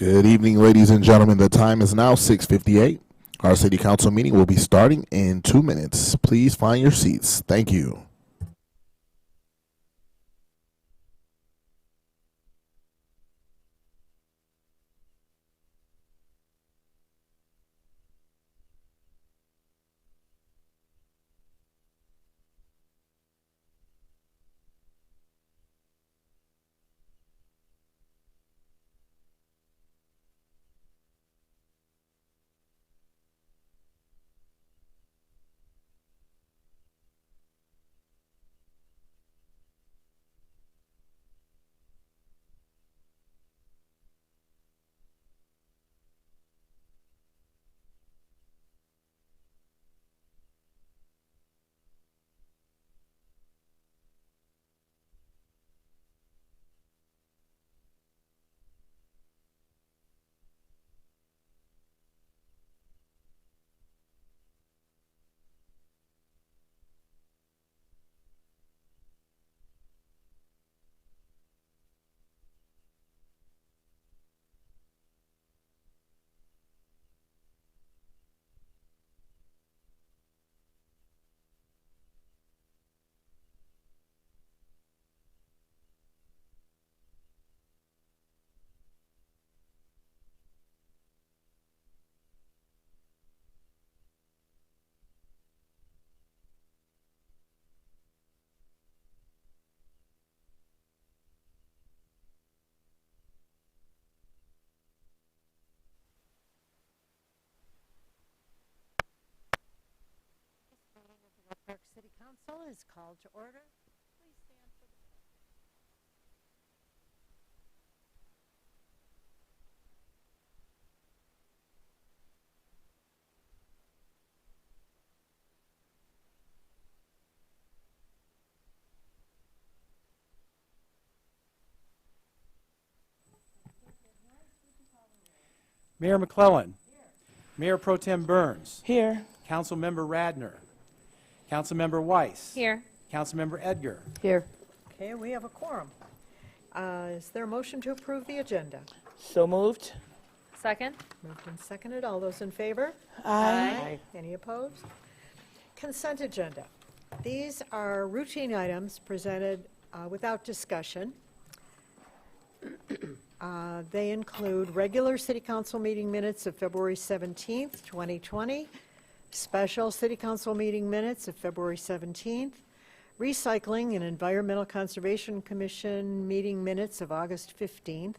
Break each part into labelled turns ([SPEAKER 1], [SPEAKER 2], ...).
[SPEAKER 1] Good evening, ladies and gentlemen. The time is now 6:58. Our city council meeting will be starting in 2 minutes. Please find your seats. Thank you.
[SPEAKER 2] Park City Council is called to order. Please stand for the pledge.
[SPEAKER 3] Mayor McClellan. Here. Mayor Pro Tem Burns.
[SPEAKER 4] Here.
[SPEAKER 3] Councilmember Radner. Councilmember Weiss.
[SPEAKER 5] Here.
[SPEAKER 3] Councilmember Edgar.
[SPEAKER 4] Here.
[SPEAKER 2] Okay, we have a quorum. Is there a motion to approve the agenda?
[SPEAKER 4] So moved.
[SPEAKER 5] Second.
[SPEAKER 2] Moved and seconded. All those in favor?
[SPEAKER 5] Aye.
[SPEAKER 2] Any opposed? Consent agenda. These are routine items presented without discussion. They include regular city council meeting minutes of February 17th, 2020, special city council meeting minutes of February 17th, recycling and environmental conservation commission meeting minutes of August 15th,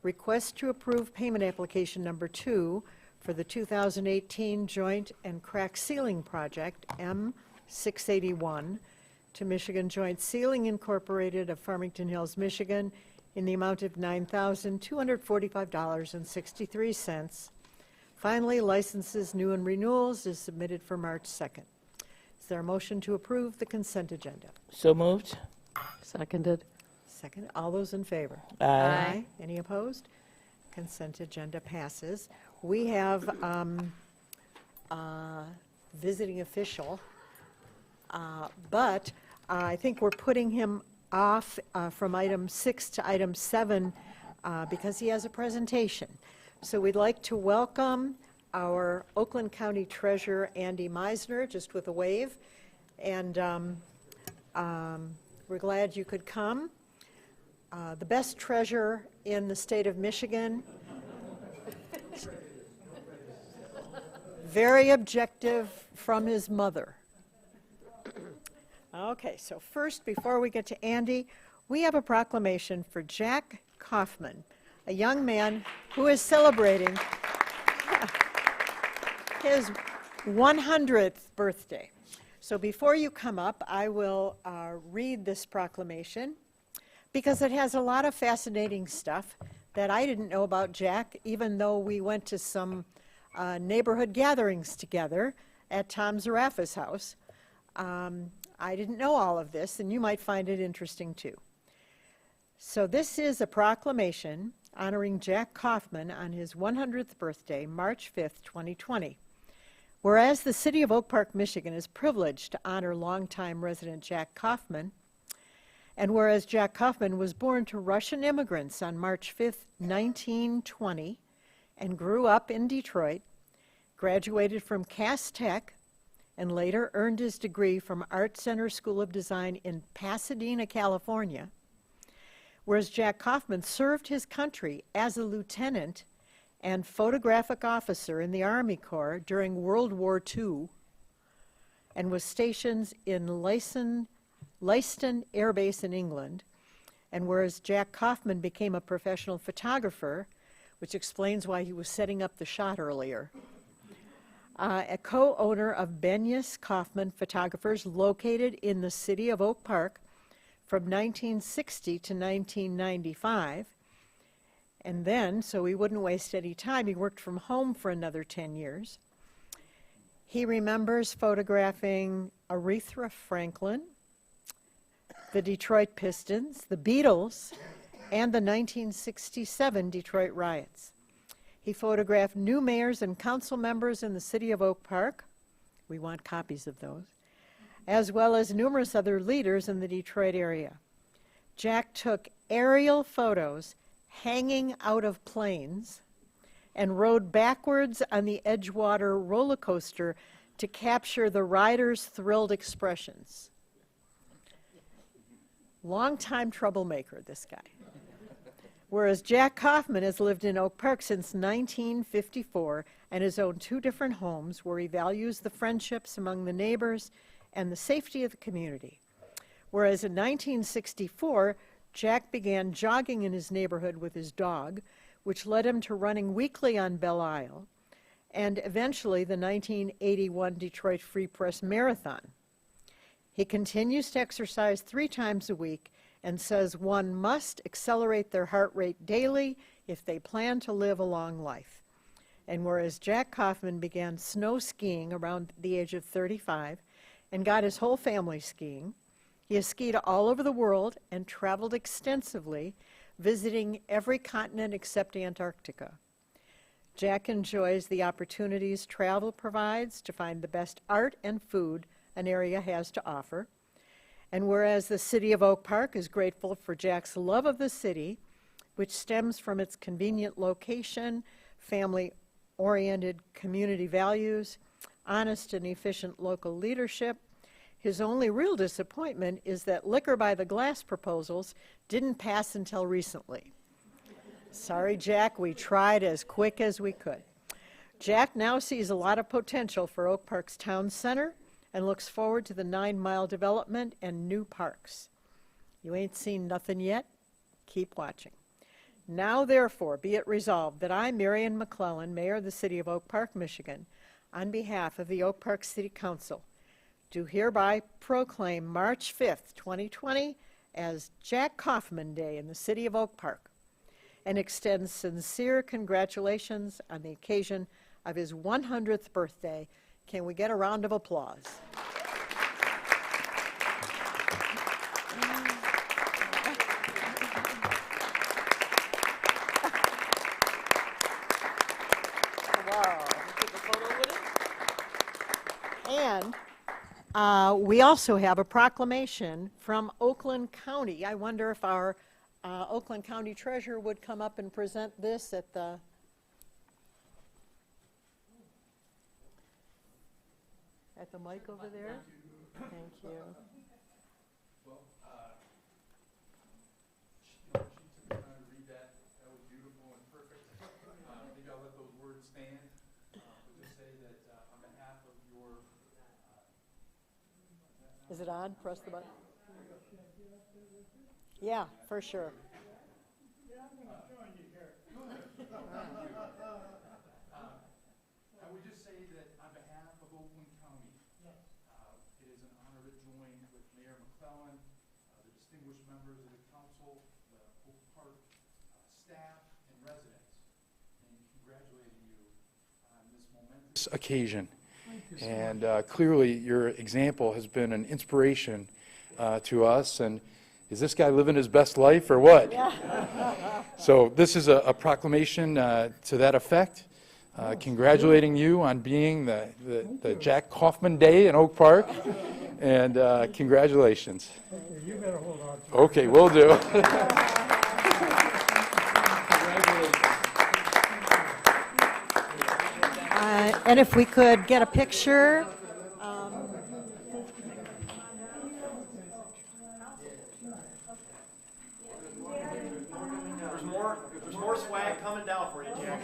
[SPEAKER 2] request to approve payment application number 2 for the 2018 joint and crack sealing project M681 to Michigan Joint Sealing Incorporated of Farmington Hills, Michigan, in the amount of $9,245.63. Finally, licenses, new and renewals, is submitted for March 2nd. Is there a motion to approve the consent agenda?
[SPEAKER 4] So moved.
[SPEAKER 5] Seconded.
[SPEAKER 2] Second. All those in favor?
[SPEAKER 5] Aye.
[SPEAKER 2] Any opposed? Consent agenda passes. We have visiting official, but I think we're putting him off from item 6 to item 7 because he has a presentation. So we'd like to welcome our Oakland County Treasurer, Andy Meisner, just with a wave. And we're glad you could come. The best treasurer in the state of Michigan. Very objective from his mother. Okay, so first, before we get to Andy, we have a proclamation for Jack Kaufman, a young man who is celebrating his 100th birthday. So before you come up, I will read this proclamation because it has a lot of fascinating stuff that I didn't know about Jack, even though we went to some neighborhood gatherings together at Tom Zarafa's house. I didn't know all of this, and you might find it interesting too. So this is a proclamation honoring Jack Kaufman on his 100th birthday, March 5th, 2020. Whereas the city of Oak Park, Michigan is privileged to honor longtime resident Jack Kaufman, And whereas Jack Kaufman was born to Russian immigrants on March 5th, 1920, and grew up in Detroit, graduated from Cass Tech, and later earned his degree from Art Center School of Design in Pasadena, California, whereas Jack Kaufman served his country as a lieutenant and photographic officer in the Army Corps during World War II and was stationed in Leiston Air Base in England, and whereas Jack Kaufman became a professional photographer, which explains why he was setting up the shot earlier, a co-owner of Benyus Kaufman Photographers located in the city of Oak Park from 1960 to 1995, and then, so he wouldn't waste any time, he worked from home for another 10 years. He remembers photographing Aretha Franklin, the Detroit Pistons, the Beatles, and the 1967 Detroit riots. He photographed new mayors and council members in the city of Oak Park. We want copies of those, as well as numerous other leaders in the Detroit area. Jack took aerial photos hanging out of planes and rode backwards on the Edgewater roller coaster to capture the riders' thrilled expressions. Longtime troublemaker, this guy. Whereas Jack Kaufman has lived in Oak Park since 1954 and has owned 2 different homes where he values the friendships among the neighbors and the safety of the community. Whereas in 1964, Jack began jogging in his neighborhood with his dog, which led him to running weekly on Belle Isle, and eventually the 1981 Detroit Free Press Marathon. He continues to exercise 3 times a week and says one must accelerate their heart rate daily if they plan to live a long life. And whereas Jack Kaufman began snow skiing around the age of 35 and got his whole family skiing, he has skied all over the world and traveled extensively, visiting every continent except Antarctica. Jack enjoys the opportunities travel provides to find the best art and food an area has to offer. And whereas the city of Oak Park is grateful for Jack's love of the city, which stems from its convenient location, family-oriented community values, honest and efficient local leadership, his only real disappointment is that liquor by the glass proposals didn't pass until recently. Sorry, Jack, we tried as quick as we could. Jack now sees a lot of potential for Oak Park's town center and looks forward to the 9-mile development and new parks. You ain't seen nothing yet? Keep watching. Now, therefore, be it resolved that I, Marion McClellan, Mayor of the City of Oak Park, Michigan, on behalf of the Oak Park City Council, do hereby proclaim March 5th, 2020 as Jack Kaufman Day in the City of Oak Park and extend sincere congratulations on the occasion of his 100th birthday. Can we get a round of applause? Wow. Take a photo with it? And we also have a proclamation from Oakland County. I wonder if our Oakland County Treasurer would come up and present this at the mic over there. Thank you.
[SPEAKER 3] Well, she took the time to read that. That was beautiful and perfect. Maybe I'll let those words stand. But just say that on behalf of your...
[SPEAKER 2] Is it on? Press the button. Yeah, for sure.
[SPEAKER 3] I would just say that on behalf of Oakland County, it is an honor to join with Mayor McClellan, the distinguished members of the council, the Oak Park staff, and residents, in congratulating you on this momentous occasion. And clearly, your example has been an inspiration to us. And is this guy living his best life or what? Yeah. So this is a proclamation to that effect. congratulating you on being the Jack Kaufman Day in Oak Park, and congratulations.
[SPEAKER 6] You better hold on to it.
[SPEAKER 3] Okay, will do.
[SPEAKER 2] And if we could get a picture.
[SPEAKER 7] There's more swag coming down for you, Jack.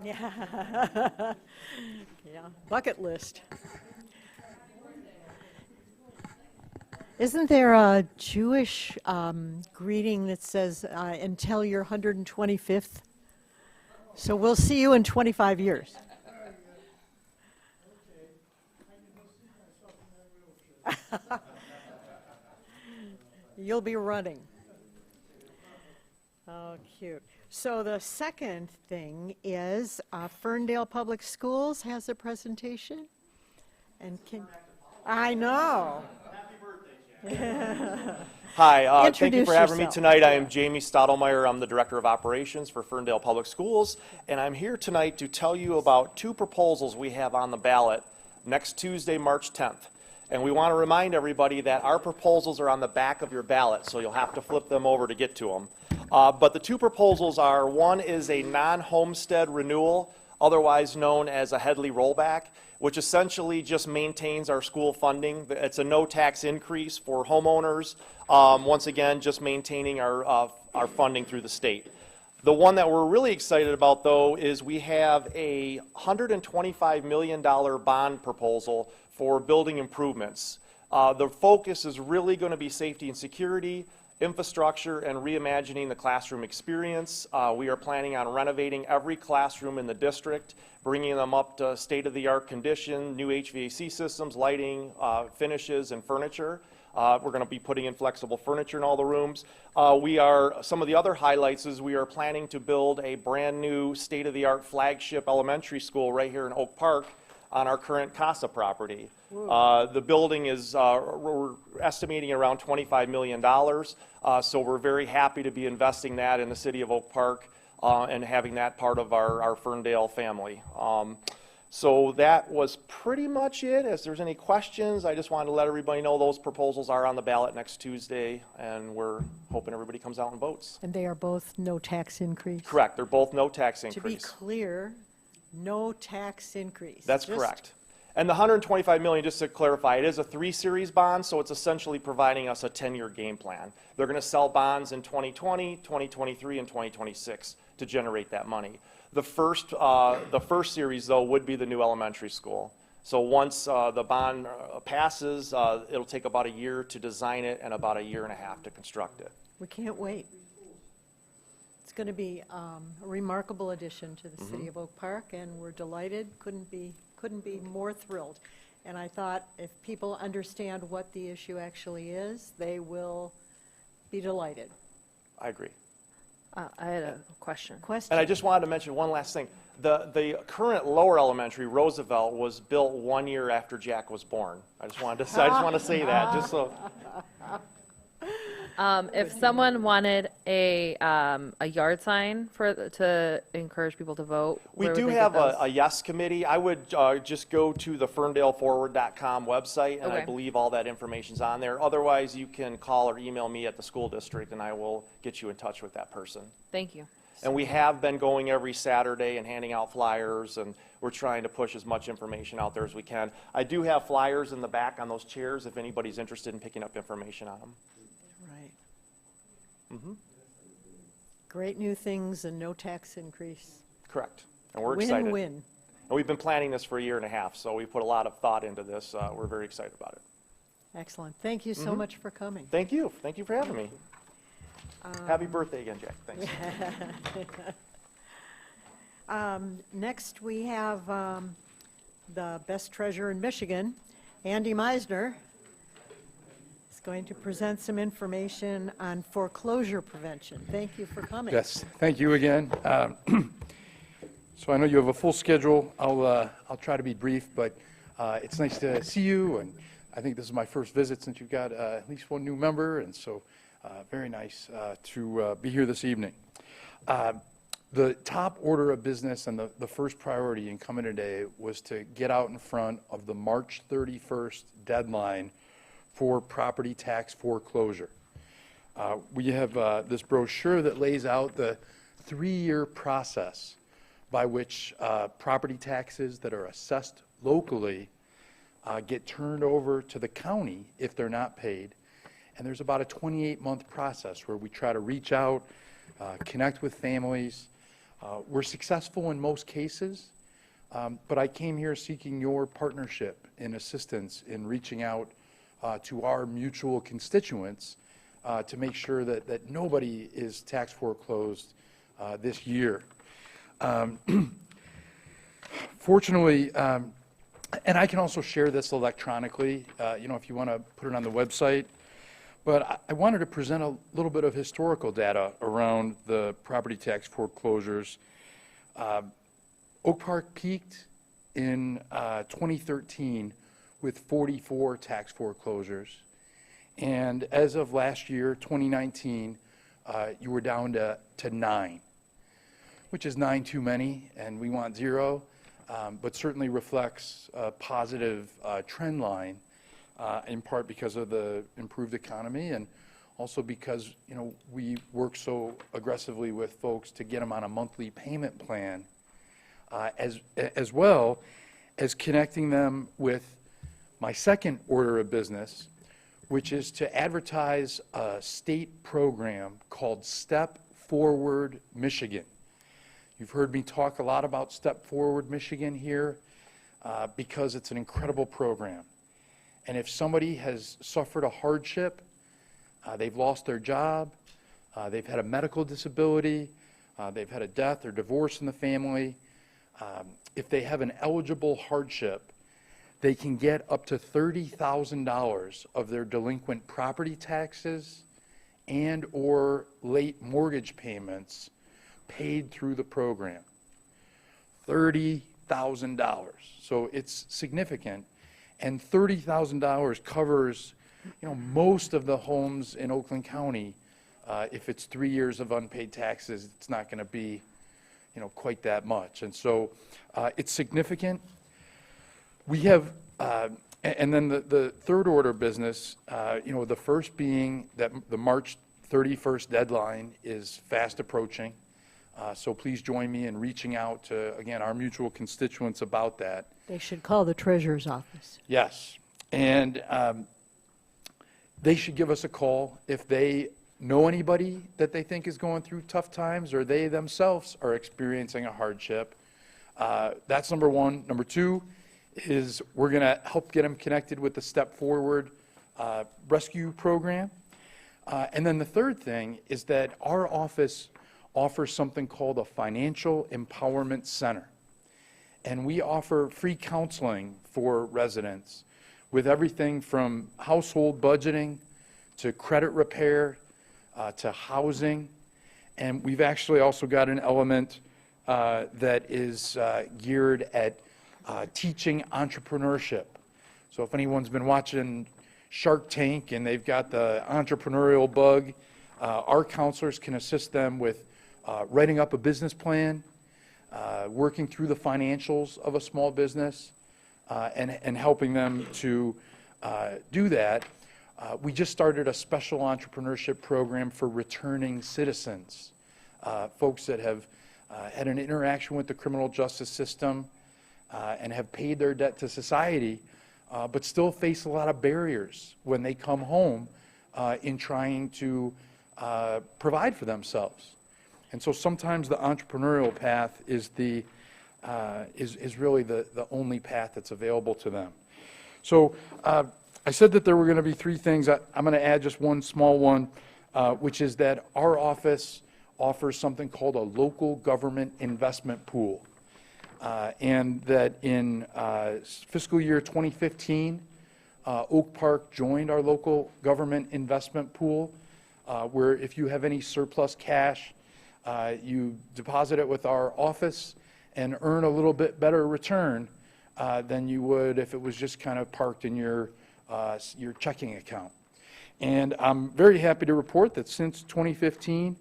[SPEAKER 2] Yeah. Yeah, bucket list. Isn't there a Jewish greeting that says, until your 125th? So we'll see you in 25 years. You'll be running. Oh, cute. So the second thing is Ferndale Public Schools has a presentation. And I know.
[SPEAKER 7] Hi, thank you
[SPEAKER 2] Introduce
[SPEAKER 7] for having me
[SPEAKER 2] yourself.
[SPEAKER 7] tonight. I am Jamie Stottlemyre. I'm the Director of Operations for Ferndale Public Schools, and I'm here tonight to tell you about two proposals we have on the ballot next Tuesday, March 10th. And we want to remind everybody that our proposals are on the back of your ballot, so you'll have to flip them over to get to them. But the two proposals are, one is a non-homestead renewal, otherwise known as a Headley rollback, which essentially just maintains our school funding. It's a no-tax increase for homeowners, once again, just maintaining our funding through the state. The one that we're really excited about, though, is we have a $125 million bond proposal for building improvements. The focus is really going to be safety and security, infrastructure, and reimagining the classroom experience. We are planning on renovating every classroom in the district, bringing them up to state-of-the-art condition, new HVAC systems, lighting, finishes, and furniture. We're going to be putting in flexible furniture in all the rooms. Some of the other highlights is we are planning to build a brand new state-of-the-art flagship elementary school right here in Oak Park on our current CASA property. The building is, we're estimating around $25 million, so we're very happy to be investing that in the city of Oak Park and having that part of our Ferndale family. So that was pretty much it. If there's any questions, I just wanted to let everybody know those proposals are on the ballot next Tuesday, and we're hoping everybody comes out and votes.
[SPEAKER 2] And they are both no tax increase?
[SPEAKER 7] Correct, they're both no tax
[SPEAKER 2] To be
[SPEAKER 7] increase.
[SPEAKER 2] clear, no tax increase.
[SPEAKER 7] That's
[SPEAKER 2] Just-
[SPEAKER 7] correct. And the $125 million, just to clarify, it is a 3-series bond, so it's essentially providing us a 10-year game plan. They're going to sell bonds in 2020, 2023, and 2026 to generate that money. The first series, though, would be the new elementary school. So once the bond passes, it'll take about a year to design it and about a year and a half to construct it.
[SPEAKER 2] We can't wait. It's going to be a remarkable addition to the city of Oak Park, and we're delighted, couldn't be more thrilled. And I thought if people understand what the issue actually is, they will be delighted.
[SPEAKER 7] I agree.
[SPEAKER 5] I had a question.
[SPEAKER 2] Question?
[SPEAKER 7] And I just wanted to mention one last thing. The current lower elementary, Roosevelt, was built 1 year after Jack was born. I just want to say that, just so.
[SPEAKER 5] If someone wanted a yard sign to encourage people to vote,
[SPEAKER 7] We
[SPEAKER 5] where would
[SPEAKER 7] do
[SPEAKER 5] they
[SPEAKER 7] have
[SPEAKER 5] get those?
[SPEAKER 7] a yes committee. I would just go to the ferndaleforward.com website, and I
[SPEAKER 5] Okay.
[SPEAKER 7] believe all that information's on there. Otherwise, you can call or email me at the school district, and I will get you in touch with that person.
[SPEAKER 5] Thank you.
[SPEAKER 7] And we have been going every Saturday and handing out flyers, and we're trying to push as much information out there as we can. I do have flyers in the back on those chairs if anybody's interested in picking up information on them.
[SPEAKER 2] Right. Great new things and no tax increase.
[SPEAKER 7] Correct. And we're excited.
[SPEAKER 2] Win-win.
[SPEAKER 7] And we've been planning this for a year and a half, so we put a lot of thought into this. We're very excited about it.
[SPEAKER 2] Excellent. Thank you so much for coming.
[SPEAKER 7] Thank you. Thank you for having me. Happy birthday again, Jack. Thanks.
[SPEAKER 2] Next, we have the best treasurer in Michigan, Andy Meisner, is going to present some information on foreclosure prevention. Thank you for coming.
[SPEAKER 6] Yes, thank you again. So I know you have a full schedule. I'll try to be brief, but it's nice to see you, and I think this is my first visit since you've got at least one new member, and so very nice to be here this evening. The top order of business and the first priority in coming today was to get out in front of the March 31st deadline for property tax foreclosure. We have this brochure that lays out the 3-year process by which property taxes that are assessed locally get turned over to the county if they're not paid. And there's about a 28-month process where we try to reach out, connect with families. We're successful in most cases, but I came here seeking your partnership and assistance in reaching out to our mutual constituents to make sure that nobody is tax foreclosed this year. Fortunately, and I can also share this electronically, if you want to put it on the website, but I wanted to present a little bit of historical data around the property tax foreclosures. Oak Park peaked in 2013 with 44 tax foreclosures. And as of last year, 2019, you were down to 9, which is 9 too many, and we want 0, but certainly reflects a positive trend line, in part because of the improved economy and also because, we work so aggressively with folks to get them on a monthly payment plan, as well as connecting them with my second order of business, which is to advertise a state program called Step Forward Michigan. You've heard me talk a lot about Step Forward Michigan here because it's an incredible program. And if somebody has suffered a hardship, they've lost their job, they've had a medical disability, they've had a death or divorce in the family, if they have an eligible hardship, they can get up to $30,000 of their delinquent property taxes and or late mortgage payments paid through the program. $30,000. So it's significant. And $30,000 covers, most of the homes in Oakland County. If it's 3 years of unpaid taxes, it's not going to be, quite that much. And so it's significant. We have, and then the third order business, the first being that the March 31st deadline is fast approaching. So please join me in reaching out to, again, our mutual constituents about that.
[SPEAKER 2] They should call the treasurer's office.
[SPEAKER 6] Yes. And they should give us a call if they know anybody that they think is going through tough times or they themselves are experiencing a hardship. That's number one. Number two is we're going to help get them connected with the Step Forward rescue program. And then the third thing is that our office offers something called a Financial Empowerment Center. And we offer free counseling for residents with everything from household budgeting to credit repair to housing. And we've actually also got an element that is geared at teaching entrepreneurship. So if anyone's been watching Shark Tank and they've got the entrepreneurial bug, our counselors can assist them with writing up a business plan, working through the financials of a small business, and helping them to do that. We just started a special entrepreneurship program for returning citizens, folks that have had an interaction with the criminal justice system and have paid their debt to society, but still face a lot of barriers when they come home in trying to provide for themselves. And so sometimes the entrepreneurial path is really the only path that's available to them. So I said that there were going to be three things. I'm going to add just one small one, which is that our office offers something called a local government investment pool. And that in fiscal year 2015, Oak Park joined our local government investment pool, where if you have any surplus cash, you deposit it with our office and earn a little bit better return than you would if it was just kind of parked in your checking account. And I'm very happy to report that since 2015,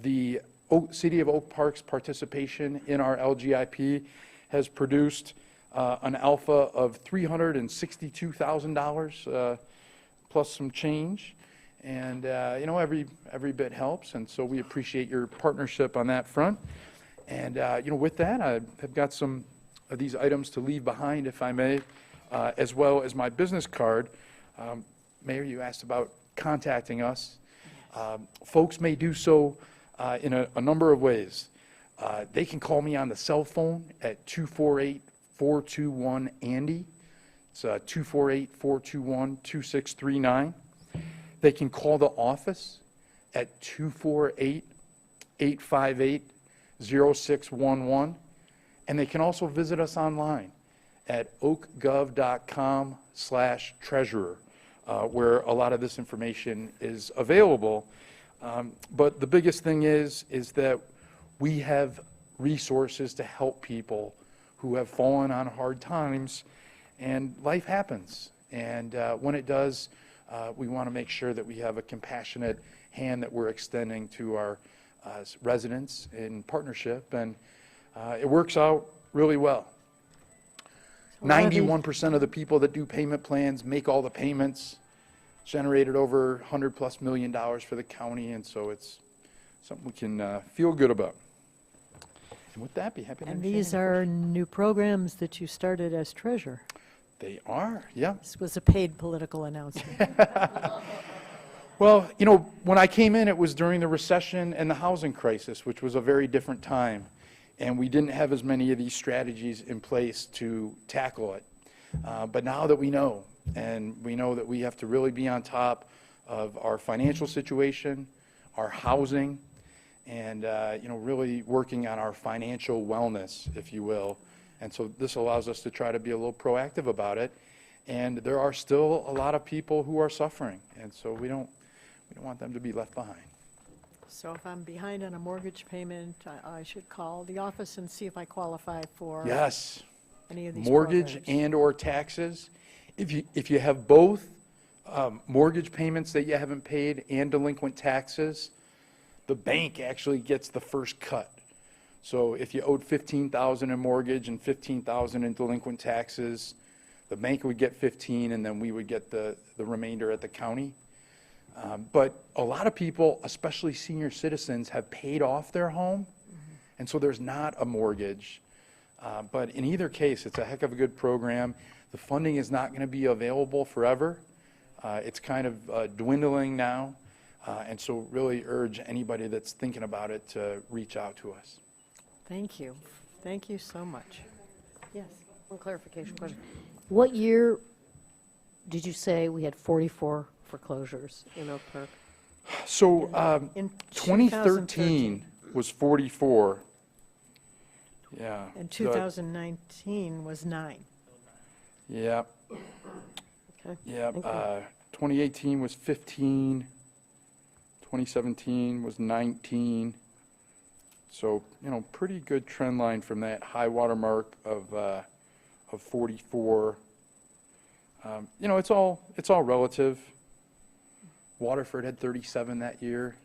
[SPEAKER 6] the City of Oak Park's participation in our LGIP has produced an alpha of $362,000 plus some change. And, every bit helps. And so we appreciate your partnership on that front. And, with that, I have got some of these items to leave behind, if I may, as well as my business card. Mayor, you asked about contacting us. Folks may do so in a number of ways. They can call me on the cell phone at 248-421-ANDY. It's 248-421-2639. They can call the office at 248-858-0611. And they can also visit us online at oakgov.com/treasurer, where a lot of this information is available. But the biggest thing is that we have resources to help people who have fallen on hard times, and life happens. And when it does, we want to make sure that we have a compassionate hand that we're extending to our residents in partnership, and it works out really well. 91% of the people that do payment plans make all the payments, generated over $100+ million for the county, and so it's something we can feel good about. And with that, be happy to
[SPEAKER 2] And
[SPEAKER 6] entertain
[SPEAKER 2] these
[SPEAKER 6] any
[SPEAKER 2] are new programs that you started as treasurer.
[SPEAKER 6] questions. They are, yeah.
[SPEAKER 2] This was a paid political announcement.
[SPEAKER 6] Well, when I came in, it was during the recession and the housing crisis, which was a very different time. And we didn't have as many of these strategies in place to tackle it. But now that we know, and we know that we have to really be on top of our financial situation, our housing, and really working on our financial wellness, if you will. And so this allows us to try to be a little proactive about it. And there are still a lot of people who are suffering, and so we don't want them to be left behind.
[SPEAKER 2] So if I'm behind on a mortgage payment, I should call the office and see if I qualify for
[SPEAKER 6] Yes.
[SPEAKER 2] any of these
[SPEAKER 6] Mortgage
[SPEAKER 2] programs.
[SPEAKER 6] and/or taxes. If you have both mortgage payments that you haven't paid and delinquent taxes, the bank actually gets the first cut. So if you owed $15,000 in mortgage and $15,000 in delinquent taxes, the bank would get 15, and then we would get the remainder at the county. But a lot of people, especially senior citizens, have paid off their home, and so there's not a mortgage. But in either case, it's a heck of a good program. The funding is not going to be available forever. It's kind of dwindling now, and so really urge anybody that's thinking about it to reach out to us.
[SPEAKER 2] Thank you. Thank you so much. Yes.
[SPEAKER 8] One clarification question. What year did you say we had 44 foreclosures in Oak Park?
[SPEAKER 6] So
[SPEAKER 2] In
[SPEAKER 6] 2013 was 44. Yeah.
[SPEAKER 2] And 2019 was 9.
[SPEAKER 6] Yep,
[SPEAKER 2] Okay.
[SPEAKER 6] yep.
[SPEAKER 2] Thank you.
[SPEAKER 6] 2018 was 15. 2017 was 19. So, pretty good trend line from that high water mark of 44. It's all relative. Waterford had 37 that year.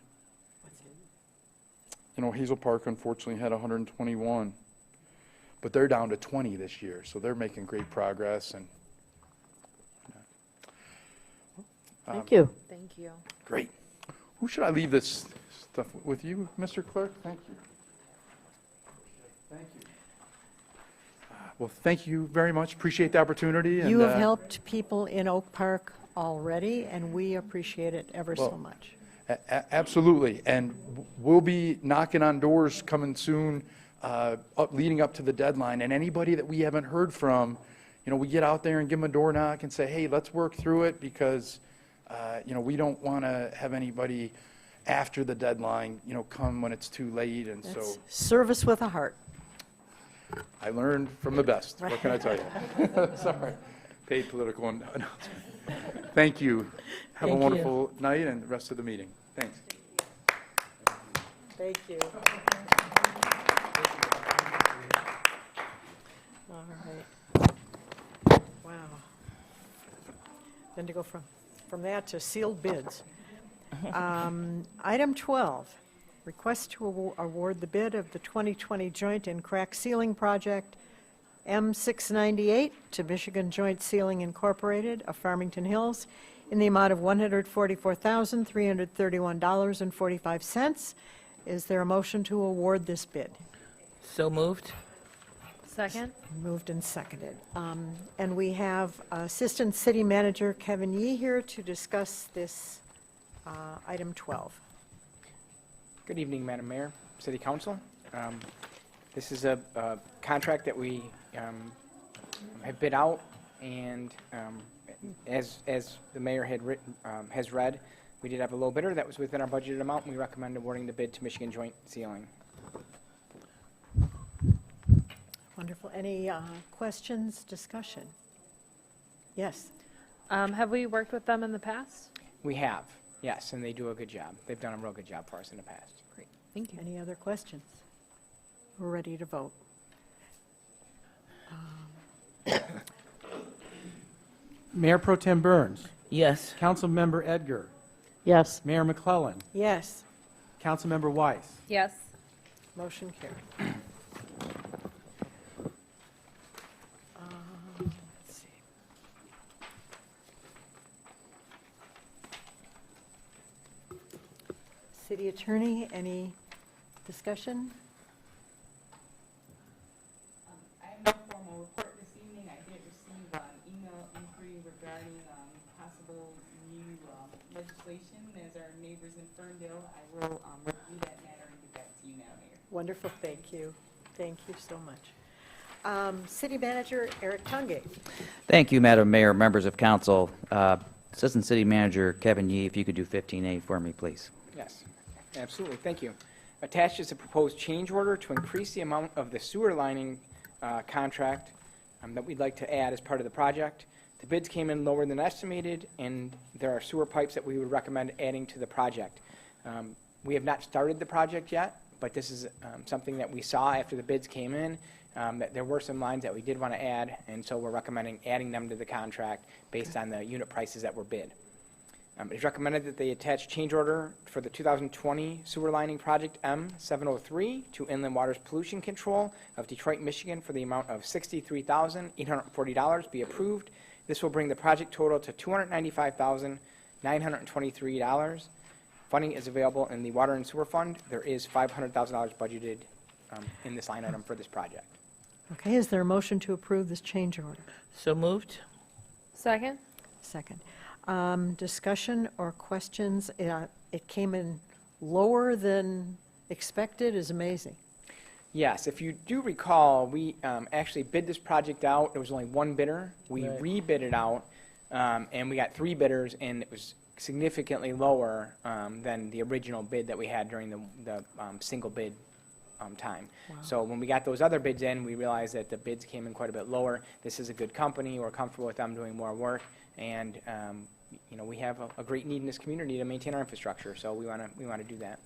[SPEAKER 6] Hazel Park unfortunately had 121. But they're down to 20 this year, so they're making great progress. And
[SPEAKER 8] Thank you.
[SPEAKER 5] Thank you.
[SPEAKER 6] great. Who should I leave this stuff with? You, Mr. Clerk? Thank you. Thank you. Well, thank you very much. Appreciate the opportunity.
[SPEAKER 2] You
[SPEAKER 6] and,
[SPEAKER 2] have helped people in Oak Park already, and we appreciate it ever so
[SPEAKER 6] Well,
[SPEAKER 2] much.
[SPEAKER 6] Absolutely. And we'll be knocking on doors coming soon, leading up to the deadline. And anybody that we haven't heard from, we get out there and give them a door knock and say, hey, let's work through it because, we don't want to have anybody after the deadline, come when it's too late. And so
[SPEAKER 2] That's service with a heart.
[SPEAKER 6] I learned from the best. What can I tell you? Sorry. Paid political announcement. Thank you. Have a
[SPEAKER 4] Thank you.
[SPEAKER 6] wonderful night and the rest of the meeting. Thanks.
[SPEAKER 2] Thank you. All right. Wow. Then to go from that to sealed bids. Item 12, request to award the bid of the 2020 Joint and Crack Sealing Project M698 to Michigan Joint Sealing Incorporated of Farmington Hills in the amount of $144,331.45. Is there a motion to award this bid?
[SPEAKER 4] So moved.
[SPEAKER 5] Second?
[SPEAKER 2] Moved and seconded. And we have Assistant City Manager Kevin Yee here to discuss this item 12.
[SPEAKER 9] Good evening, Madam Mayor, City Council. This is a contract that we have bid out, and as the mayor has read, we did have a low bidder that was within our budgeted amount, and we recommend awarding the bid to Michigan Joint Sealing.
[SPEAKER 2] Wonderful. Any questions, discussion? Yes.
[SPEAKER 5] Have we worked with them in the past?
[SPEAKER 9] We have, yes, and they do a good job. They've done a real good job for us in the past.
[SPEAKER 5] Great, thank you.
[SPEAKER 2] Any other questions? We're ready to vote.
[SPEAKER 10] Mayor Pro Tem Burns,
[SPEAKER 4] Yes.
[SPEAKER 10] Councilmember Edgar,
[SPEAKER 8] Yes.
[SPEAKER 10] Mayor McClellan,
[SPEAKER 2] Yes,
[SPEAKER 10] Councilmember Weiss.
[SPEAKER 5] Yes.
[SPEAKER 2] motion carried. Let's see. City Attorney, any discussion?
[SPEAKER 11] I have no formal report this evening. I did receive an email inquiry regarding possible new legislation as our neighbors in Ferndale. I will review that matter and get back to you, Madam Mayor.
[SPEAKER 2] Wonderful, thank you. Thank you so much. City Manager Eric Tungate.
[SPEAKER 12] Thank you, Madam Mayor, members of council. Assistant City Manager Kevin Yee, if you could do 15A for me, please.
[SPEAKER 9] Yes, absolutely, thank you. Attached is a proposed change order to increase the amount of the sewer lining contract that we'd like to add as part of the project. The bids came in lower than estimated, and there are sewer pipes that we would recommend adding to the project. We have not started the project yet, but this is something that we saw after the bids came in, that there were some lines that we did want to add, and so we're recommending adding them to the contract based on the unit prices that were bid. It's recommended that they attach change order for the 2020 sewer lining project M703 to Inland Waters Pollution Control of Detroit, Michigan for the amount of $63,840 be approved. This will bring the project total to $295,923. Funding is available in the Water and Sewer Fund. There is $500,000 budgeted in this line item for this project.
[SPEAKER 2] Okay, is there a motion to approve this change order?
[SPEAKER 4] So moved.
[SPEAKER 5] Second?
[SPEAKER 2] Second. Discussion or questions? It came in lower than expected, is amazing.
[SPEAKER 9] Yes, if you do recall, we actually bid this project out. There was only one bidder. We
[SPEAKER 4] Right.
[SPEAKER 9] rebid it out, and we got three bidders, and it was significantly lower than the original bid that we had during the single bid time. So when we got those other bids in, we realized that the bids came in quite a bit lower. This is a good company. We're comfortable with them doing more work, and we have a great need in this community to maintain our infrastructure. So we want to do that.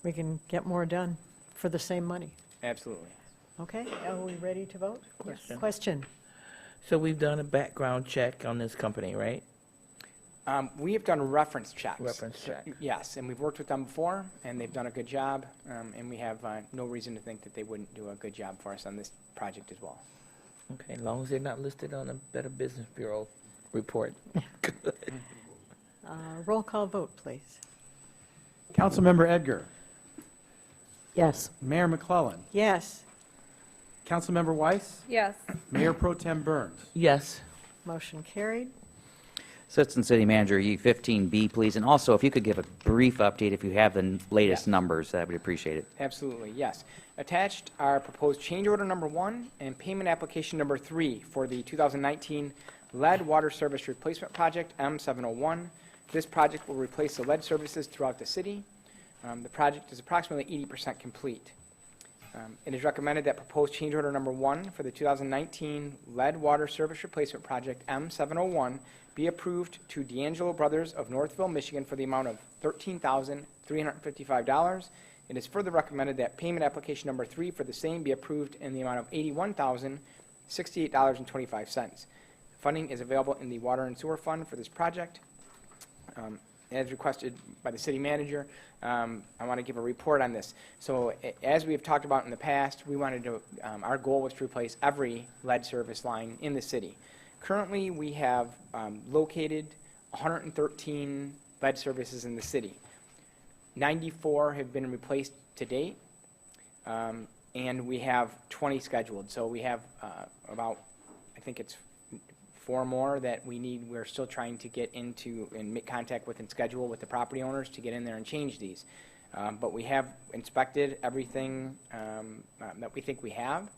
[SPEAKER 2] We can get more done for the same money.
[SPEAKER 9] Absolutely.
[SPEAKER 2] Okay, are we ready to vote?
[SPEAKER 4] Question.
[SPEAKER 2] Question.
[SPEAKER 4] So we've done a background check on this company, right?
[SPEAKER 9] We have done reference checks.
[SPEAKER 4] Reference check.
[SPEAKER 9] Yes, and we've worked with them before, and they've done a good job, and we have no reason to think that they wouldn't do a good job for us on this project as well.
[SPEAKER 4] Okay, as long as they're not listed on the Better Business Bureau report.
[SPEAKER 2] Roll call vote, please.
[SPEAKER 10] Councilmember Edgar,
[SPEAKER 8] Yes.
[SPEAKER 10] Mayor McClellan,
[SPEAKER 2] Yes,
[SPEAKER 10] Councilmember Weiss,
[SPEAKER 5] Yes.
[SPEAKER 10] Mayor Pro Tem Burns.
[SPEAKER 4] Yes.
[SPEAKER 2] motion carried.
[SPEAKER 12] Assistant City Manager Yi, 15B, please. And also, if you could give a brief update if you have the latest
[SPEAKER 9] Yes.
[SPEAKER 12] numbers, that would appreciate it.
[SPEAKER 9] Absolutely, yes. Attached are proposed change order number 1 and payment application number 3 for the 2019 lead water service replacement project M701. This project will replace the lead services throughout the city. The project is approximately 80% complete. It is recommended that proposed change order number 1 for the 2019 lead water service replacement project M701 be approved to D'Angelo Brothers of Northville, Michigan for the amount of $13,355. It is further recommended that payment application number 3 for the same be approved in the amount of $81,068.25. Funding is available in the Water and Sewer Fund for this project. As requested by the city manager, I want to give a report on this. So as we have talked about in the past, we wanted to, our goal was to replace every lead service line in the city. Currently, we have located 113 lead services in the city. 94 have been replaced to date, and we have 20 scheduled. So we have about, I think it's 4 more that we're still trying to get into and make contact with and schedule with the property owners to get in there and change these. But we have inspected everything that we think we have.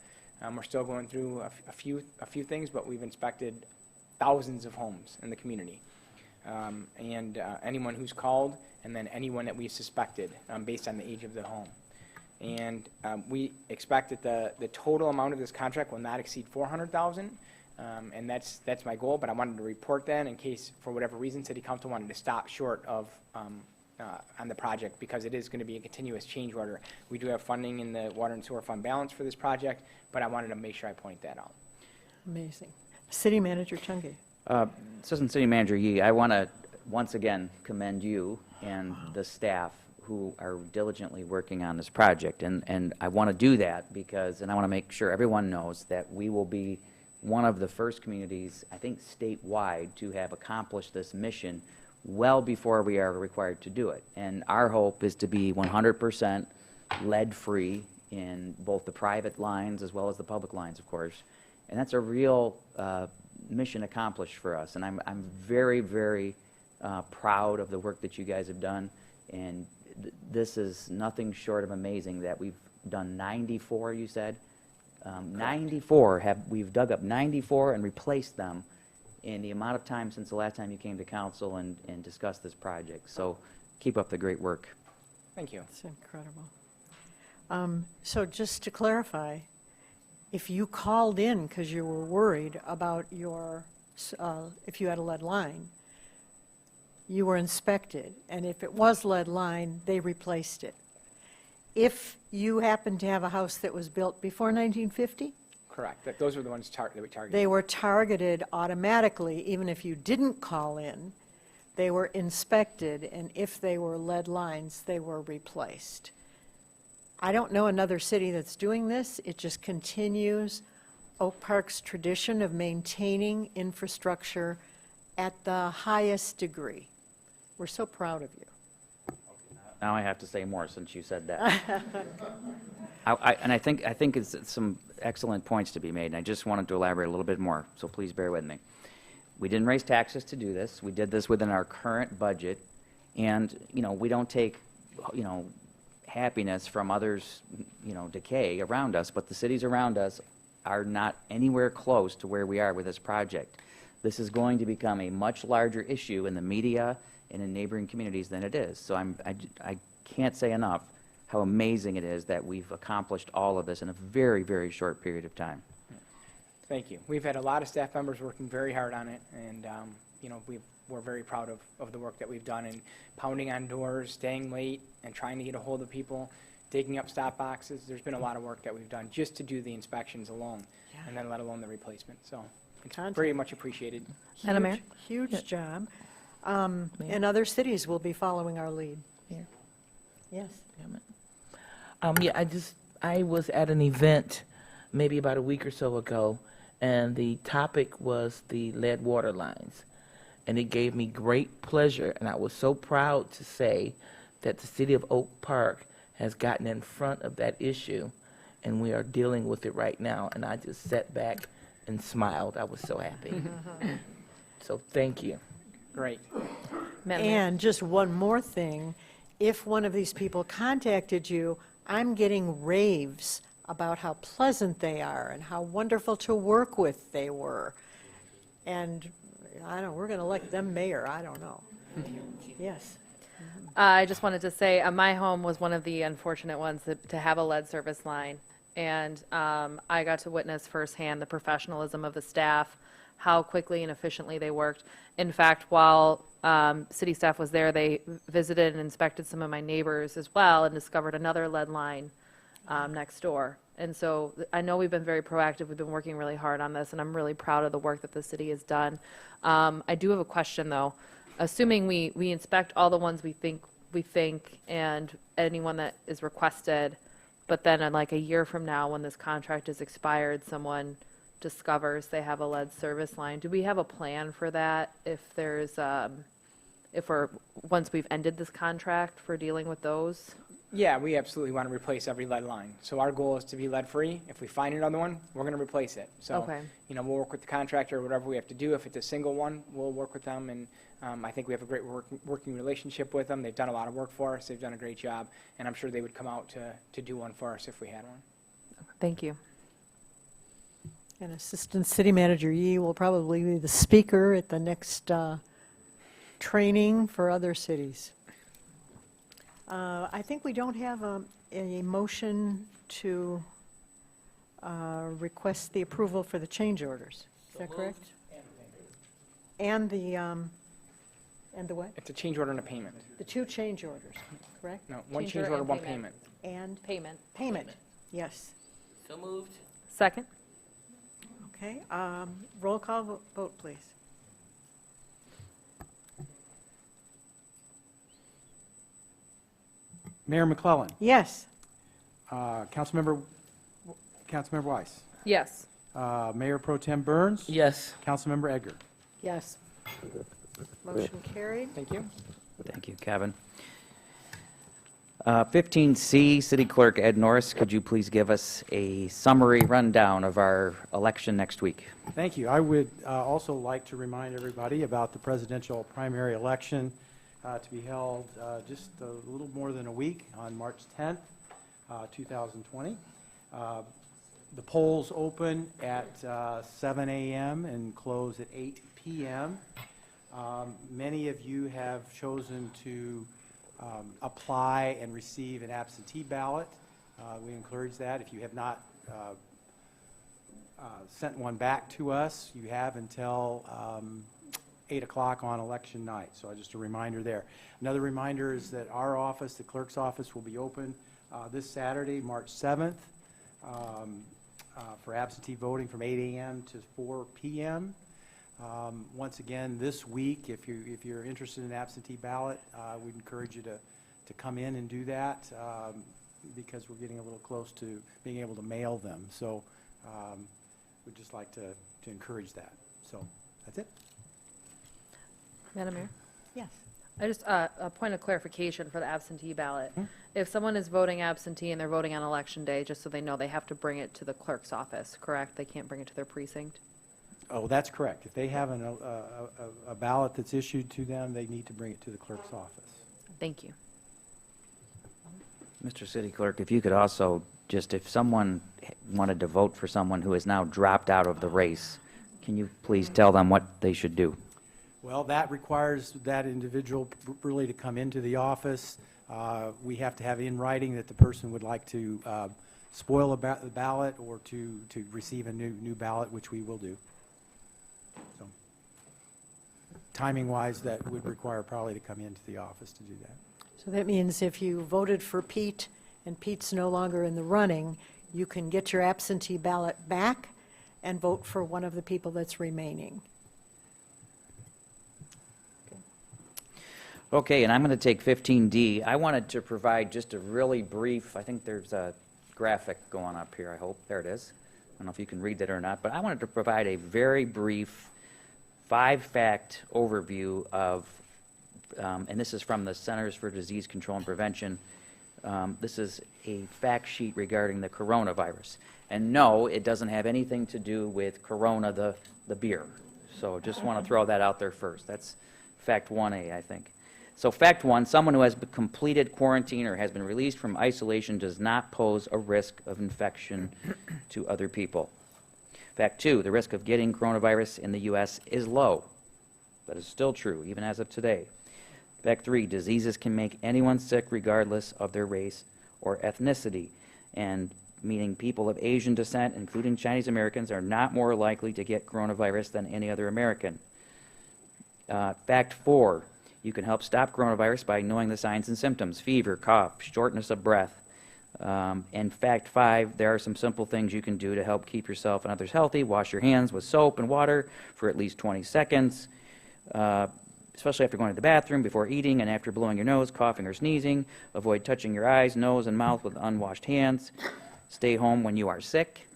[SPEAKER 9] We're still going through a few things, but we've inspected thousands of homes in the community. Anyone who's called, and then anyone that we've suspected based on the age of the home. And we expect that the total amount of this contract will not exceed $400,000. And that's my goal, but I wanted to report that in case, for whatever reason, City Council wanted to stop short of on the project, because it is going to be a continuous change order. We do have funding in the Water and Sewer Fund balance for this project, but I wanted to make sure I point that out.
[SPEAKER 2] Amazing. City Manager Chungi.
[SPEAKER 12] Assistant City Manager Yi, I want to once again commend you and the staff who are diligently working on this project. And I want to do that because, and I want to make sure everyone knows that we will be one of the first communities, I think statewide, to have accomplished this mission well before we are required to do it. And our hope is to be 100% lead-free in both the private lines as well as the public lines, of course. And that's a real mission accomplished for us. And I'm very, very proud of the work that you guys have done. And this is nothing short of amazing that we've done 94, you said? 94, we've dug up 94 and replaced them in the amount of time since the last time you came to council and discussed this project. So keep up the great work.
[SPEAKER 9] Thank you.
[SPEAKER 2] It's incredible. So just to clarify, if you called in because you were worried about your, if you had a lead line, you were inspected, and if it was lead line, they replaced it. If you happened to have a house that was built before 1950,
[SPEAKER 9] Correct. Those were the ones that we targeted.
[SPEAKER 2] they were targeted automatically, even if you didn't call in. They were inspected, and if they were lead lines, they were replaced. I don't know another city that's doing this. It just continues Oak Park's tradition of maintaining infrastructure at the highest degree. We're so proud of you.
[SPEAKER 12] Now I have to say more since you said that. I think it's some excellent points to be made, and I just wanted to elaborate a little bit more, so please bear with me. We didn't raise taxes to do this. We did this within our current budget, and, we don't take, happiness from others, decay around us, but the cities around us are not anywhere close to where we are with this project. this is going to become a much larger issue in the media and in neighboring communities than it is. So I can't say enough how amazing it is that we've accomplished all of this in a very, very short period of time.
[SPEAKER 9] Thank you. We've had a lot of staff members working very hard on it, and, we're very proud of the work that we've done in pounding on doors, staying late, and trying to get a hold of people, digging up stop boxes. There's been a lot of work that we've done just to do the inspections alone, and then let alone the replacement. So it's very much appreciated.
[SPEAKER 5] Madam Mayor?
[SPEAKER 2] Huge job. And other cities will be following our lead.
[SPEAKER 4] Mayor?
[SPEAKER 2] Yes.
[SPEAKER 4] I was at an event maybe about a week or so ago, and the topic was the lead water lines. And it gave me great pleasure, and I was so proud to say that the city of Oak Park has gotten in front of that issue, and we are dealing with it right now. And I just sat back and smiled. I was so happy. So thank you.
[SPEAKER 9] Great.
[SPEAKER 5] Madam Mayor?
[SPEAKER 2] And just one more thing, if one of these people contacted you, I'm getting raves about how pleasant they are and how wonderful to work with they were. And we're going to elect them mayor, I don't know. Yes.
[SPEAKER 5] I just wanted to say, my home was one of the unfortunate ones to have a lead service line. And I got to witness firsthand the professionalism of the staff, how quickly and efficiently they worked. In fact, while city staff was there, they visited and inspected some of my neighbors as well and discovered another lead line next door. And so I know we've been very proactive. We've been working really hard on this, and I'm really proud of the work that the city has done. I do have a question, though. Assuming we inspect all the ones we think, and anyone that is requested, but then in like a year from now, when this contract is expired, someone discovers they have a lead service line. Do we have a plan for that if there's, once we've ended this contract for dealing with those?
[SPEAKER 9] Yeah, we absolutely want to replace every lead line. So our goal is to be lead-free. If we find another one, we're going to replace it. So,
[SPEAKER 5] Okay.
[SPEAKER 9] we'll work with the contractor, whatever we have to do. If it's a single one, we'll work with them. And I think we have a great working relationship with them. They've done a lot of work for us. They've done a great job. And I'm sure they would come out to do one for us if we had one.
[SPEAKER 5] Thank you.
[SPEAKER 2] And Assistant City Manager Yee will probably be the speaker at the next training for other cities. I think we don't have a motion to request the approval for the change orders. Is that correct? And the what?
[SPEAKER 9] It's a change order and a payment.
[SPEAKER 2] The two change orders, correct?
[SPEAKER 9] No, one
[SPEAKER 5] Change
[SPEAKER 9] change
[SPEAKER 5] order
[SPEAKER 9] order,
[SPEAKER 5] and
[SPEAKER 9] one
[SPEAKER 5] payment.
[SPEAKER 9] payment.
[SPEAKER 2] And
[SPEAKER 5] Payment.
[SPEAKER 2] yes.
[SPEAKER 4] So moved.
[SPEAKER 5] Second?
[SPEAKER 2] Okay, roll call vote, please.
[SPEAKER 10] Mayor McClellan.
[SPEAKER 2] Yes.
[SPEAKER 10] Councilmember Weiss.
[SPEAKER 5] Yes.
[SPEAKER 10] Mayor Pro Tem Burns.
[SPEAKER 4] Yes.
[SPEAKER 10] Councilmember Edgar.
[SPEAKER 8] Yes.
[SPEAKER 2] Motion carried.
[SPEAKER 9] Thank you.
[SPEAKER 12] Thank you, Kevin. 15C, City Clerk Ed Norris, could you please give us a summary rundown of our election next week?
[SPEAKER 10] Thank you. I would also like to remind everybody about the presidential primary election to be held just a little more than a week on March 10th, 2020. The polls open at 7 a.m. and close at 8 p.m. Many of you have chosen to apply and receive an absentee ballot. We encourage that. If you have not sent one back to us, you have until 8 o'clock on election night. So just a reminder there. Another reminder is that our office, the clerk's office, will be open this Saturday, March 7th, for absentee voting from 8 a.m. to 4 p.m. Once again, this week, if you're interested in an absentee ballot, we'd encourage you to come in and do that because we're getting a little close to being able to mail them. So we'd just like to encourage that. So that's it.
[SPEAKER 5] Madam Mayor?
[SPEAKER 2] Yes.
[SPEAKER 5] I just, a point of clarification for the absentee ballot. If someone is voting absentee and they're voting on election day, just so they know, they have to bring it to the clerk's office, correct? They can't bring it to their precinct?
[SPEAKER 10] Oh, that's correct. If they have a ballot that's issued to them, they need to bring it to the clerk's office.
[SPEAKER 5] Thank you.
[SPEAKER 12] Mr. City Clerk, if you could also, just if someone wanted to vote for someone who has now dropped out of the race, can you please tell them what they should do?
[SPEAKER 10] Well, that requires that individual really to come into the office. We have to have in writing that the person would like to spoil the ballot or to receive a new ballot, which we will do. So, timing-wise, that would require probably to come into the office to do that.
[SPEAKER 2] So that means if you voted for Pete and Pete's no longer in the running, you can get your absentee ballot back and vote for one of the people that's remaining.
[SPEAKER 12] Okay, and I'm going to take 15D. I wanted to provide just a really brief, I think there's a graphic going up here, I hope. There it is. I don't know if you can read that or not, but I wanted to provide a very brief 5-fact overview of, and this is from the Centers for Disease Control and Prevention. This is a fact sheet regarding the coronavirus. And no, it doesn't have anything to do with Corona, the beer. So just want to throw that out there first. That's fact 1A, I think. So fact 1, someone who has completed quarantine or has been released from isolation does not pose a risk of infection to other people. Fact 2, the risk of getting coronavirus in the U.S. is low. That is still true, even as of today. Fact 3, diseases can make anyone sick regardless of their race or ethnicity, and meaning people of Asian descent, including Chinese Americans, are not more likely to get coronavirus than any other American. Fact 4, you can help stop coronavirus by knowing the signs and symptoms: fever, cough, shortness of breath. And fact 5, there are some simple things you can do to help keep yourself and others healthy. Wash your hands with soap and water for at least 20 seconds, especially after going to the bathroom, before eating, and after blowing your nose, coughing, or sneezing. Avoid touching your eyes, nose, and mouth with unwashed hands. Stay home when you are sick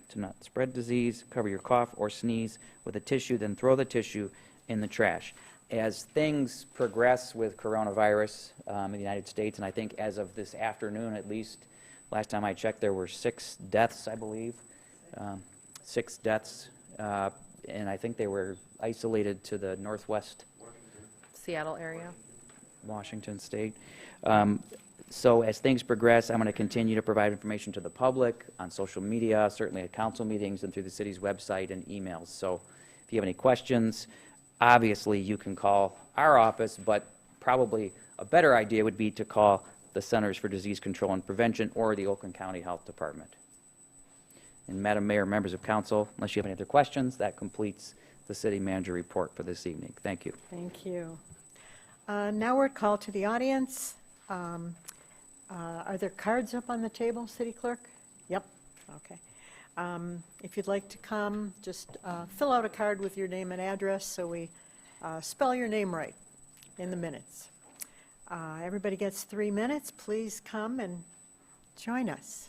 [SPEAKER 12] to not spread disease. Cover your cough or sneeze with a tissue, then throw the tissue in the trash. As things progress with coronavirus in the United States, and I think as of this afternoon at least, last time I checked, there were 6 deaths, I believe. 6 deaths, and I think they were isolated to the northwest
[SPEAKER 5] Seattle area.
[SPEAKER 12] Washington State. So as things progress, I'm going to continue to provide information to the public on social media, certainly at council meetings and through the city's website and emails. So if you have any questions, obviously you can call our office, but probably a better idea would be to call the Centers for Disease Control and Prevention or the Oakland County Health Department. And Madam Mayor, members of council, unless you have any other questions, that completes the city manager report for this evening. Thank you.
[SPEAKER 2] Thank you. Now we're called to the audience. Are there cards up on the table, City Clerk? Yep, okay. If you'd like to come, just fill out a card with your name and address so we spell your name right in the minutes. Everybody gets 3 minutes. Please come and join us.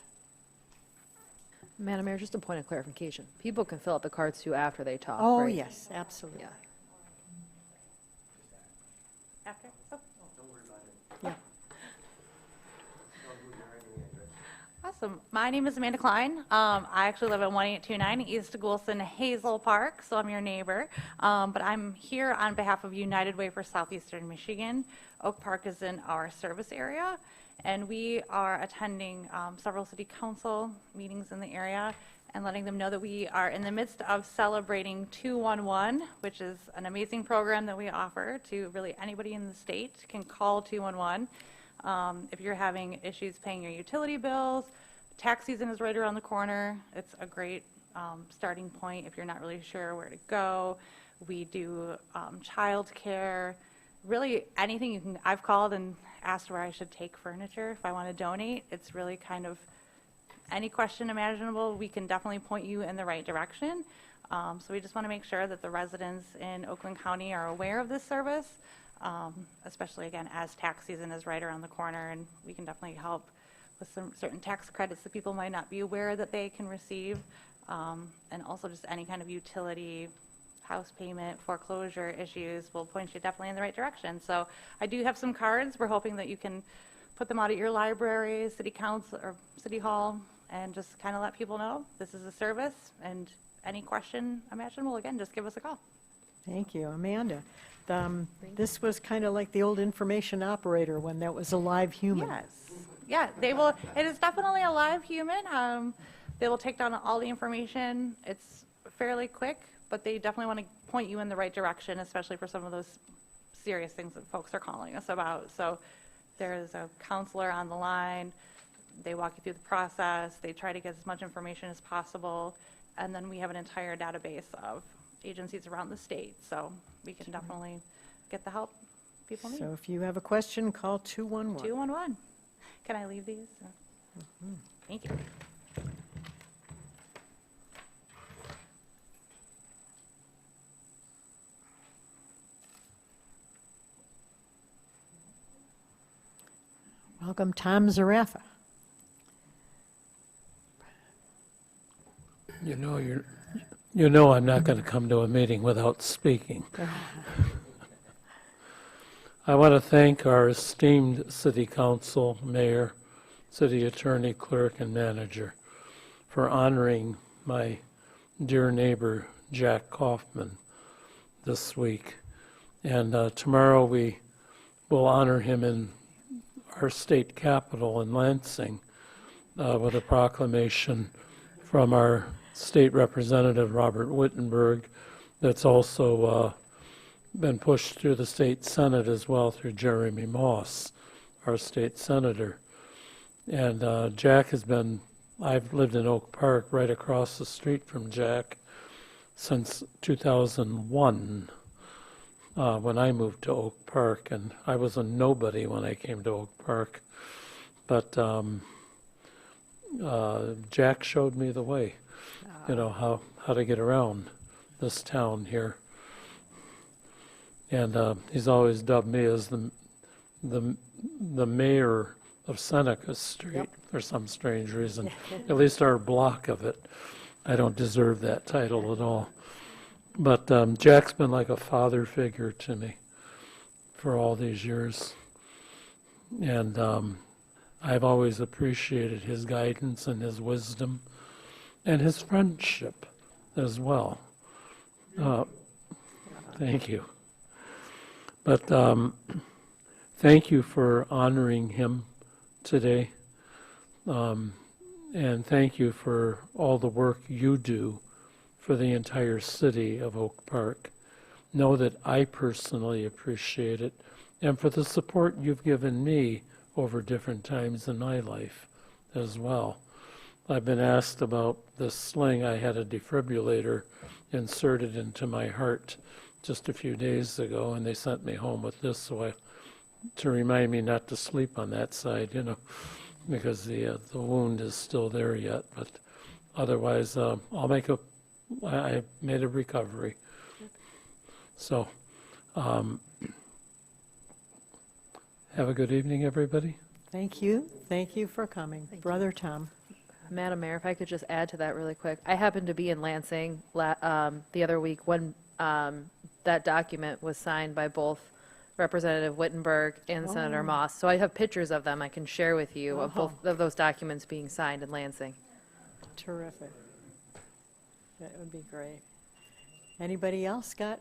[SPEAKER 5] Madam Mayor, just a point of clarification. People can fill out the cards too after they talk,
[SPEAKER 2] Oh,
[SPEAKER 5] right?
[SPEAKER 2] yes, absolutely.
[SPEAKER 5] Yeah.
[SPEAKER 11] After? Oh.
[SPEAKER 2] Yeah.
[SPEAKER 11] Awesome. My name is Amanda Klein. I actually live at 1829 East Goulson Hazel Park, so I'm your neighbor. But I'm here on behalf of United Way for Southeastern Michigan. Oak Park is in our service area, and we are attending several city council meetings in the area and letting them know that we are in the midst of celebrating 211, which is an amazing program that we offer to really anybody in the state can call 211. If you're having issues paying your utility bills, tax season is right around the corner. It's a great starting point if you're not really sure where to go. We do childcare, really anything you can. I've called and asked where I should take furniture if I want to donate. It's really kind of any question imaginable. We can definitely point you in the right direction. So we just want to make sure that the residents in Oakland County are aware of this service. Especially again as tax season is right around the corner, and we can definitely help with some certain tax credits that people might not be aware that they can receive, and also just any kind of utility, house payment, foreclosure issues will point you definitely in the right direction. So I do have some cards. We're hoping that you can put them out at your library, city council, or city hall, and just kind of let people know this is a service, and any question imaginable, again, just give us a call.
[SPEAKER 2] Thank you, Amanda. This was kind of like the old information operator when that was a live human.
[SPEAKER 11] Yes. Yeah, they will. It is definitely a live human. They will take down all the information. It's fairly quick,
[SPEAKER 13] but they definitely want to point you in the right direction, especially for some of those serious things that folks are calling us about. So there's a counselor on the line. They walk you through the process. They try to get as much information as possible. And then we have an entire database of agencies around the state. So we can definitely get the help people need.
[SPEAKER 2] So if you have a question, call 211.
[SPEAKER 13] 211. Can I leave these? Thank you.
[SPEAKER 2] Welcome, Tom Zarafa.
[SPEAKER 14] You know I'm not going to come to a meeting without speaking. I want to thank our esteemed city council, mayor, city attorney, clerk, and manager for honoring my dear neighbor, Jack Kaufman, this week. And tomorrow we will honor him in our state capitol in Lansing with a proclamation from our state representative, Robert Wittenberg, that's also been pushed through the state senate as well through Jeremy Moss, our state senator. And Jack has been, I've lived in Oak Park right across the street from Jack since 2001 when I moved to Oak Park, and I was a nobody when I came to Oak Park. But Jack showed me the way, you know, how to get around this town here. And he's always dubbed me as the mayor of Seneca Street for some strange reason, at least our block of it. I don't deserve that title at all. But Jack's been like a father figure to me for all these years. And I've always appreciated his guidance and his wisdom and his friendship as well. Thank you. But thank you for honoring him today. And thank you for all the work you do for the entire city of Oak Park. Know that I personally appreciate it, and for the support you've given me over different times in my life as well. I've been asked about this sling. I had a defibrillator inserted into my heart just a few days ago, and they sent me home with this to remind me not to sleep on that side, you know, because the wound is still there yet. But otherwise, I made a recovery. So, have a good evening, everybody.
[SPEAKER 2] Thank you. Thank you for coming. Brother Tom.
[SPEAKER 5] Madam Mayor, if I could just add to that really quick. I happened to be in Lansing the other week when that document was signed by both Representative Wittenberg and Senator Moss. So I have pictures of them I can share with you of both of those documents being signed in Lansing.
[SPEAKER 2] Terrific. That would be great. Anybody else got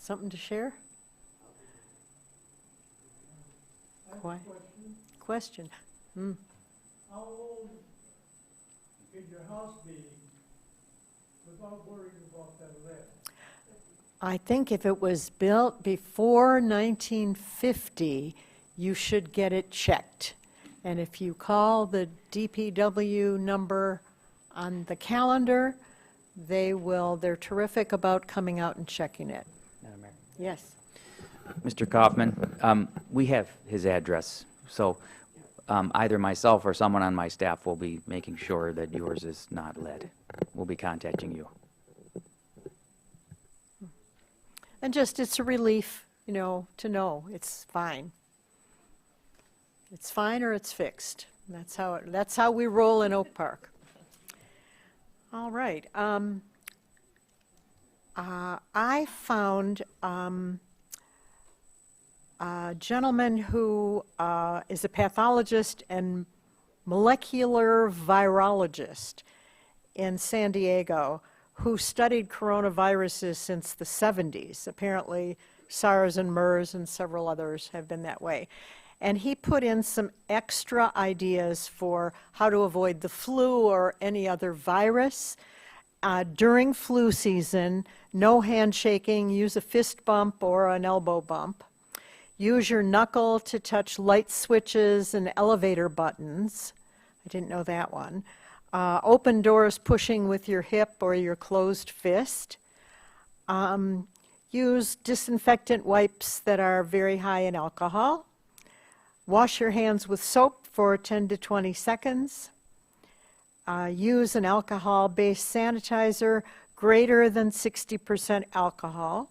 [SPEAKER 2] something to share? Question.
[SPEAKER 15] How old could your house be without worrying about that lead?
[SPEAKER 2] I think if it was built before 1950, you should get it checked. And if you call the DPW number on the calendar, they're terrific about coming out and checking it.
[SPEAKER 12] Madam Mayor.
[SPEAKER 2] Yes.
[SPEAKER 12] Mr. Kaufman, we have his address, so either myself or someone on my staff will be making sure that yours is not lead. We'll be contacting you.
[SPEAKER 2] And just, it's a relief, you know, to know it's fine. It's fine or it's fixed. That's how we roll in Oak Park. All right. I found a gentleman who is a pathologist and molecular virologist in San Diego who studied coronaviruses since the 70s. Apparently, SARS and MERS and several others have been that way. And he put in some extra ideas for how to avoid the flu or any other virus. during flu season, no handshaking, use a fist bump or an elbow bump. Use your knuckle to touch light switches and elevator buttons. I didn't know that one. Open doors pushing with your hip or your closed fist. Use disinfectant wipes that are very high in alcohol. Wash your hands with soap for 10 to 20 seconds. Use an alcohol-based sanitizer greater than 60% alcohol.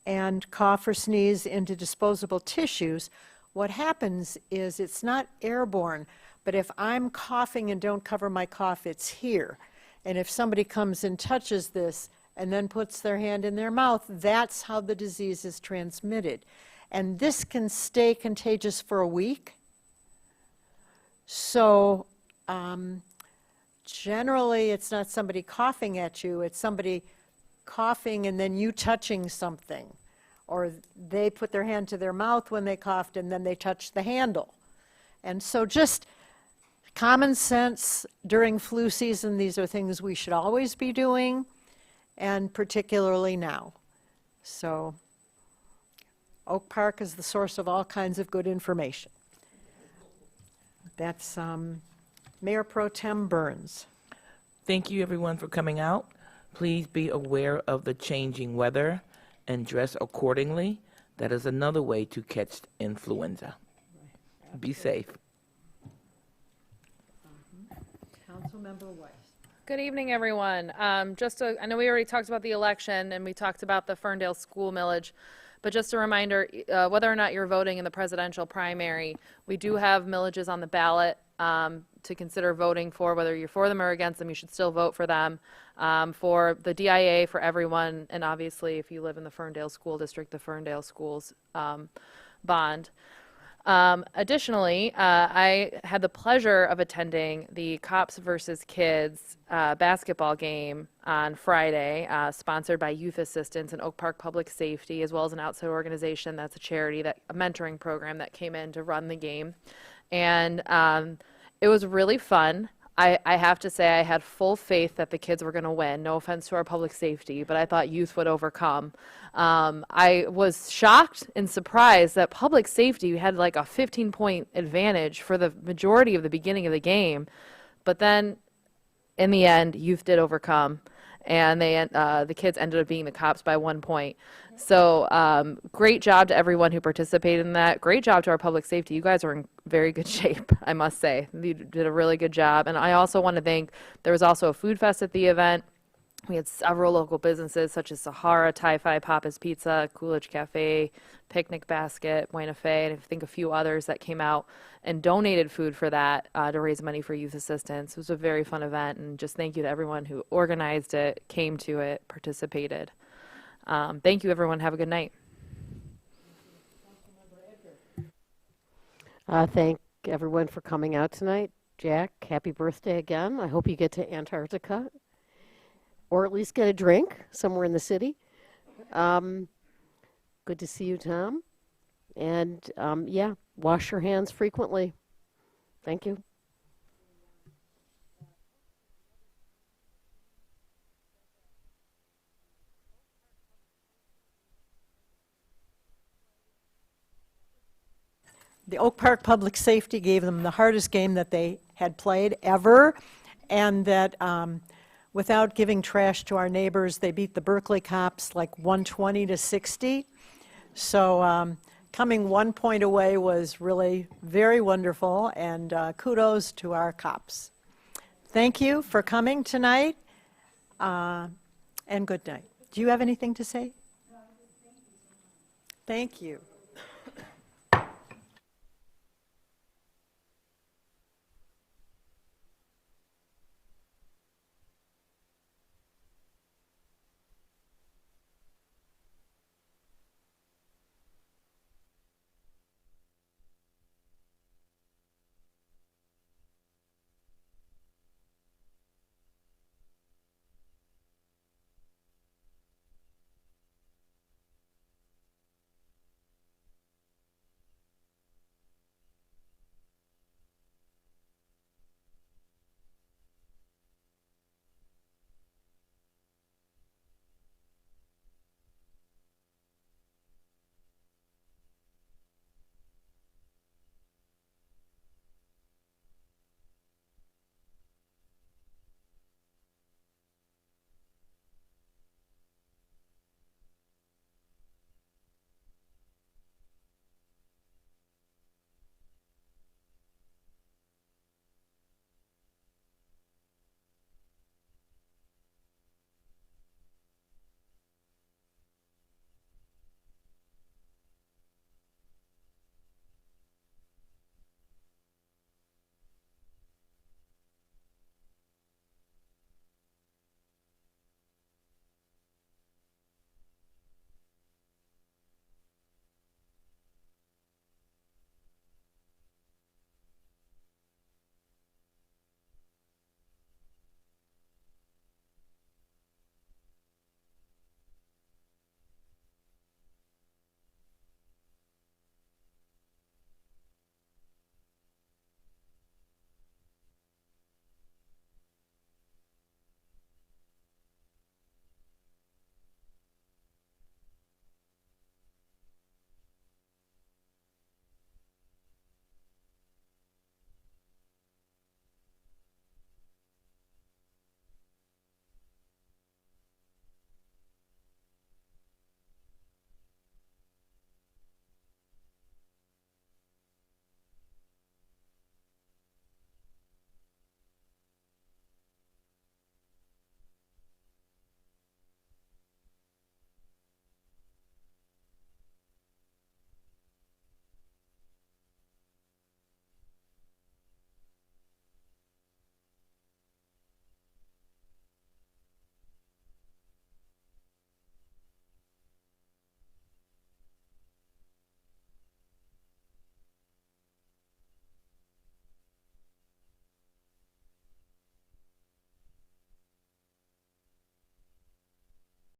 [SPEAKER 2] And cough or sneeze into disposable tissues. What happens is it's not airborne, but if I'm coughing and don't cover my cough, it's here. And if somebody comes and touches this and then puts their hand in their mouth, that's how the disease is transmitted. And this can stay contagious for a week. So generally, it's not somebody coughing at you, it's somebody coughing and then you touching something. Or they put their hand to their mouth when they coughed and then they touch the handle. And so just common sense during flu season, these are things we should always be doing, and particularly now. So Oak Park is the source of all kinds of good information. That's Mayor Pro Tem Burns.
[SPEAKER 4] Thank you, everyone, for coming out. Please be aware of the changing weather and dress accordingly. That is another way to catch influenza. Be safe.
[SPEAKER 2] Councilmember Weiss.
[SPEAKER 5] Good evening, everyone. I know we already talked about the election and we talked about the Ferndale school millage, but just a reminder, whether or not you're voting in the presidential primary, we do have millages on the ballot to consider voting for. Whether you're for them or against them, you should still vote for them. For the DIA, for everyone, and obviously if you live in the Ferndale School District, the Ferndale Schools bond. Additionally, I had the pleasure of attending the Cops versus Kids basketball game on Friday, sponsored by Youth Assistance and Oak Park Public Safety, as well as an outside organization that's a charity, a mentoring program that came in to run the game. And it was really fun. I have to say I had full faith that the kids were going to win. No offense to our public safety, but I thought youth would overcome. I was shocked and surprised that public safety had like a 15-point advantage for the majority of the beginning of the game. But then in the end, youth did overcome, and the kids ended up being the Cops by 1 point. So great job to everyone who participated in that. Great job to our public safety. You guys are in very good shape, I must say. You did a really good job. And I also want to thank, there was also a food fest at the event. We had several local businesses such as Sahara, Thai-Fi, Papa's Pizza, Coolidge Cafe, Picnic Basket, Buena Fe, and I think a few others that came out and donated food for that to raise money for youth assistance. It was a very fun event, and just thank you to everyone who organized it, came to it, participated. Thank you, everyone. Have a good night.
[SPEAKER 8] Thank everyone for coming out tonight. Jack, happy birthday again. I hope you get to Antarctica, or at least get a drink somewhere in the city. Good to see you, Tom. And yeah, wash your hands frequently. Thank you.
[SPEAKER 2] The Oak Park Public Safety gave them the hardest game that they had played ever, and that without giving trash to our neighbors, they beat the Berkeley Cops like 120 to 60. So coming 1 point away was really very wonderful, and kudos to our cops. Thank you for coming tonight, and good night. Do you have anything to say? Thank you.